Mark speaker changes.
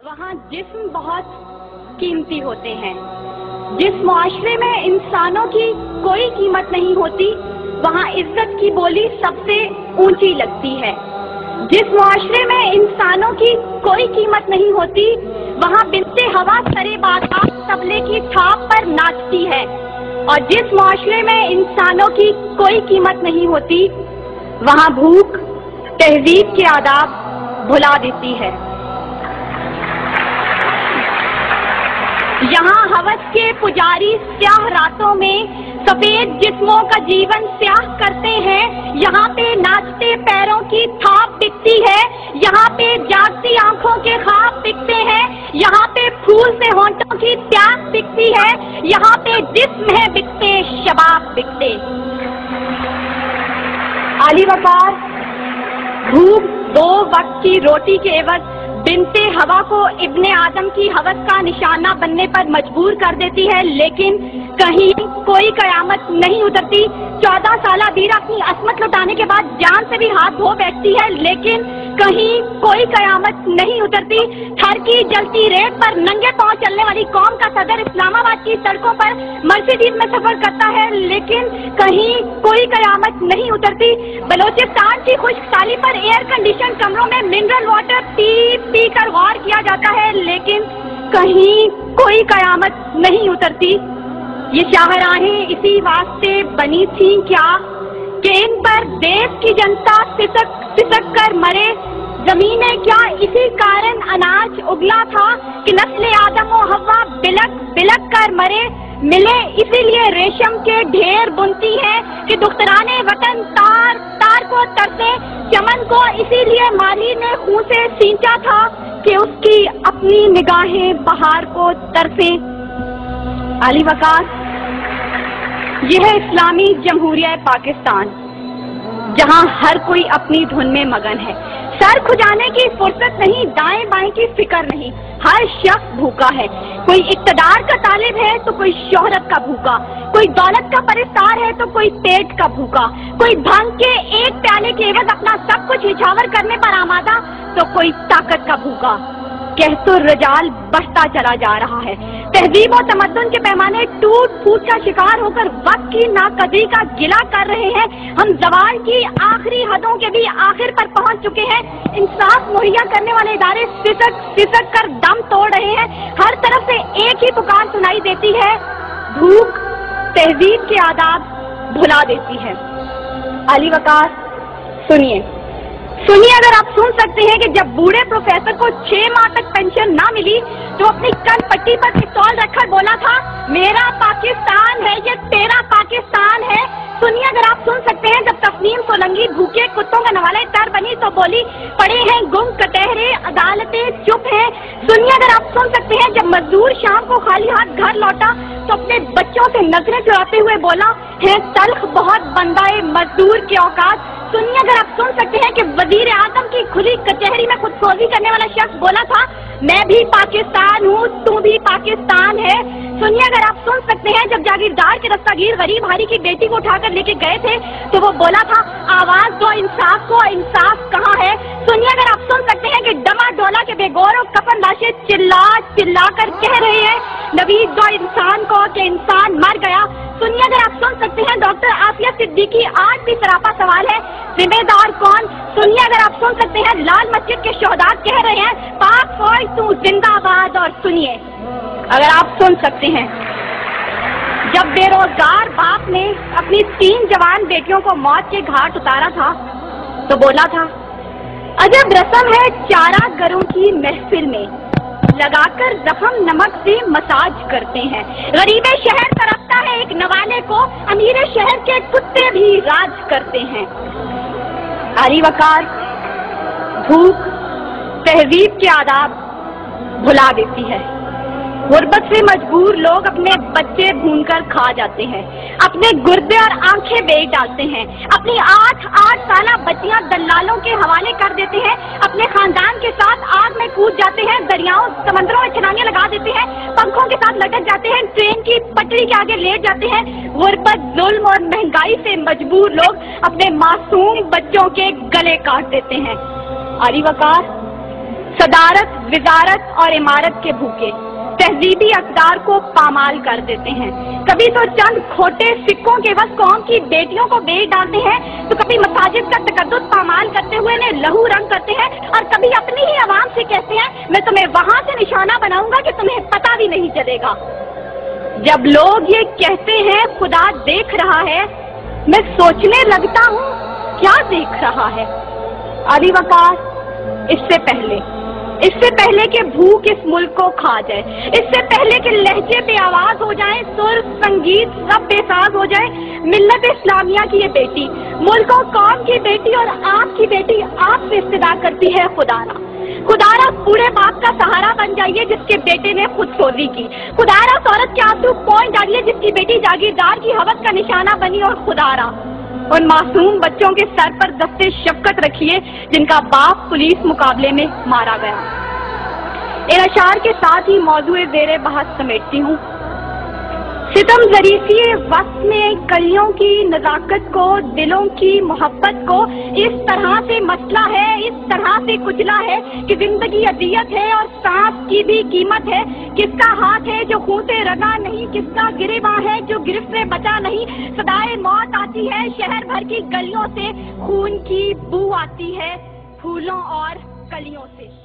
Speaker 1: वहाँ जिस्म बहुत कीमती होते हैं। जिस मुआशरे में इंसानों की कोई कीमत नहीं होती, वहाँ इज्जत की बोली सबसे ऊंची लगती है। जिस मुआशरे में इंसानों की कोई कीमत नहीं होती, वहाँ बिनते हवा सरे बादशाह तबले की छाप पर नाचती है। और जिस मुआशरे में इंसानों की कोई कीमत नहीं होती, वहाँ भूख तहजीब के आदाब भुला देती है। यहाँ हवस के पुजारी स्याह रातों में सफेद जिस्मों का जीवन स्याह करते हैं। यहाँ पे नाचते पैरों की थाप बिकती है, यहाँ पे जागती आंखों के ख्वाब बिकते हैं, यहाँ पे फूल से होंठों की प्यास बिकती है, यहाँ पे जिस्म है बिकते शबाब बिकते। आली वकार भूख 2 वक्त की रोटी के एवज बिनते हवा को इब्ने आदम की हवस का निशाना बनने पर मजबूर कर देती है, लेकिन कहीं कोई कयामत नहीं उतरती। 14 साला बीरा अपनी असमत लुटाने के बाद जान से भी हाथ धो बैठती है, लेकिन कहीं कोई कयामत नहीं उतरती। थर की जलती रेत पर नंगे पांव चलने वाली कौम का सदर इस्लामाबाद की सड़कों पर मर्सिडीज में सफर करता है, लेकिन कहीं कोई कयामत नहीं उतरती। बलोचिस्तान की खुश्क साली पर एयर कंडीशन कमरों में मिनरल वाटर पी कर गौर किया जाता है, लेकिन कहीं कोई कयामत नहीं उतरती। ये शाहराहें इसी वास्ते बनी थी क्या कि इन पर देश की जनता सिसक कर मरे। जमीनें क्या इसी कारण अनाज उगला था कि नस्ल आदम और हव्वा बिलक बिलक कर मरे। मिले इसीलिए रेशम के ढेर बुनती हैं कि दुख्तराने वतन तार तार को तरसे। चमन को इसीलिए माली ने खून से सींचा था कि उसकी अपनी निगाहें बहार को तरसे। आली वकार, यह है इस्लामी जमहूरिया पाकिस्तान, जहां हर कोई अपनी धुन में मगन है। सर खुजाने की फुर्सत नहीं, दाएं बाएं की फिक्र नहीं, हर शख्स भूखा है। कोई इक्तदार का तालिब है तो कोई शोहरत का भूखा, कोई दौलत का परिस्तार है तो कोई पेट का भूखा, कोई भांग के एक प्याले के एवज अपना सब कुछ निछावर करने पर आमादा तो कोई ताकत का भूखा। कहतो रजाल बढ़ता चला जा रहा है। तहजीब और तमद्दुन के पैमाने टूट फूट का शिकार होकर वक्त की नाकदरी का गिला कर रहे हैं। हम जवाल की आखिरी हदों के भी आखिर पर पहुंच चुके हैं। इंसाफ मुहैया करने वाले इदारे सिसक कर दम तोड़ रहे हैं। हर तरफ से एक ही पुकार सुनाई देती है, भूख तहजीब के आदाब भुला देती है। अली वकार, सुनिए, अगर आप सुन सकते हैं कि जब बूढ़े प्रोफेसर को 6 माह तक पेंशन ना मिली तो अपनी कन पट्टी पर पिस्तौल रखकर बोला था, मेरा पाकिस्तान है ये तेरा पाकिस्तान है। सुनिए, अगर आप सुन सकते हैं जब तस्नीम सोलंकी भूखे कुत्तों का नवाले तर बनी तो बोली, पड़े हैं गुम कटहरे अदालतें चुप हैं। सुनिए, अगर आप सुन सकते हैं जब मजदूर शाम को खाली हाथ घर लौटा तो अपने बच्चों से नजरें चुराते हुए बोला, है तल्ख बहुत बंदाए मजदूर के औकात। सुनिए, अगर आप सुन सकते हैं कि वजीर आजम की खुली कचहरी में खुदसोजी करने वाला शख्स बोला था, मैं भी पाकिस्तान हूँ, तू भी पाकिस्तान है। सुनिए, अगर आप सुन सकते हैं जब जागीरदार के दस्तगीर गरीब हारी की बेटी को उठाकर लेके गए थे तो वो बोला था, आवाज दो इंसाफ को, इंसाफ कहाँ है। सुनिए, अगर आप सुन सकते हैं कि डमा डोला के बेगौर और कफन लाशें चिल्ला चिल्ला कर कह रहे हैं, नवीद दो इंसान को कि इंसान मर गया। सुनिए, अगर आप सुन सकते हैं डॉक्टर आसिया सिद्दीकी आज भी सरापा सवाल है, जिम्मेदार कौन। सुनिए, अगर आप सुन सकते हैं लाल मस्जिद के शोहदा कह रहे हैं, पाक फौज तू जिंदाबाद। और सुनिए, अगर आप सुन सकते हैं जब बेरोजगार बाप ने अपनी 3 जवान बेटियों को मौत के घाट उतारा था तो बोला था, अजब रस्म है चारा गरों की महफिल में, लगाकर जख्म नमक से मसाज करते हैं। गरीबे शहर तरफता है एक नवाले को, अमीरे शहर के कुत्ते भी राज करते हैं। आली वकार, भूख तहजीब के आदाब भुला देती है। गुर्बत से मजबूर लोग अपने बच्चे भूनकर खा जाते हैं, अपने गुर्दे और आंखें बेच डालते हैं, अपनी 8 साला बच्चियां दलालों के हवाले कर देते हैं, अपने खानदान के साथ आग में कूद जाते हैं, दरियाओं समंदरों में छलांगे लगा देते हैं, पंखों के साथ लटक जाते हैं, ट्रेन की पटरी के आगे लेट जाते हैं। गुर्बत, जुल्म और महंगाई से मजबूर लोग अपने मासूम बच्चों के गले काट देते हैं। आली वकार, सदारत, विजारत और इमारत के भूखे तहजीबी अक़दार को पामाल कर देते हैं। कभी तो चंद खोटे सिक्कों के बस कौम की बेटियों को बेच डालते हैं, तो कभी मसाजिद का तकद्दुस पामाल करते हुए इन्हें लहू रंग करते हैं, और कभी अपनी ही आवाम से कहते हैं मैं तुम्हें वहां से निशाना बनाऊंगा कि तुम्हें पता भी नहीं चलेगा। जब लोग ये कहते हैं खुदा देख रहा है, मैं सोचने लगता हूँ क्या देख रहा है। अली वकार, इससे पहले कि भूख इस मुल्क को खा जाए, इससे पहले कि लहजे पे आवाज हो जाए, सुर संगीत सब बेसाज हो जाए, मिल्लत इस्लामिया की ये बेटी, मुल्क और कौम की बेटी और आपकी बेटी आपसे इस्तदा करती है खुदारा बूढ़े बाप का सहारा बन जाइए जिसके बेटे ने खुद सोजी की। खुदारा औरत के आंसू पहुंच डालिए जिसकी बेटी जागीरदार की हवस का निशाना बनी। और खुदारा उन मासूम बच्चों के सर पर दस्ते शफकत रखिए जिनका बाप पुलिस मुकाबले में मारा गया। इन अशार के साथ ही मौजूए ज़ेरे बहस समेटती हूँ। सितम ज़रीसी वक्त में कलियों की नज़ाकत को, दिलों की मोहब्बत को इस तरह से मसला है, इस तरह से कुचला है कि जिंदगी अदियत है और सांस की भी कीमत है। किसका हाथ है जो खून से रंगा नहीं, किसका गिरेबां है जो गिरफ्त से बचा नहीं। सदाए मौत आती है शहर भर की गलियों से, खून की बू आती है फूलों और कलियों से।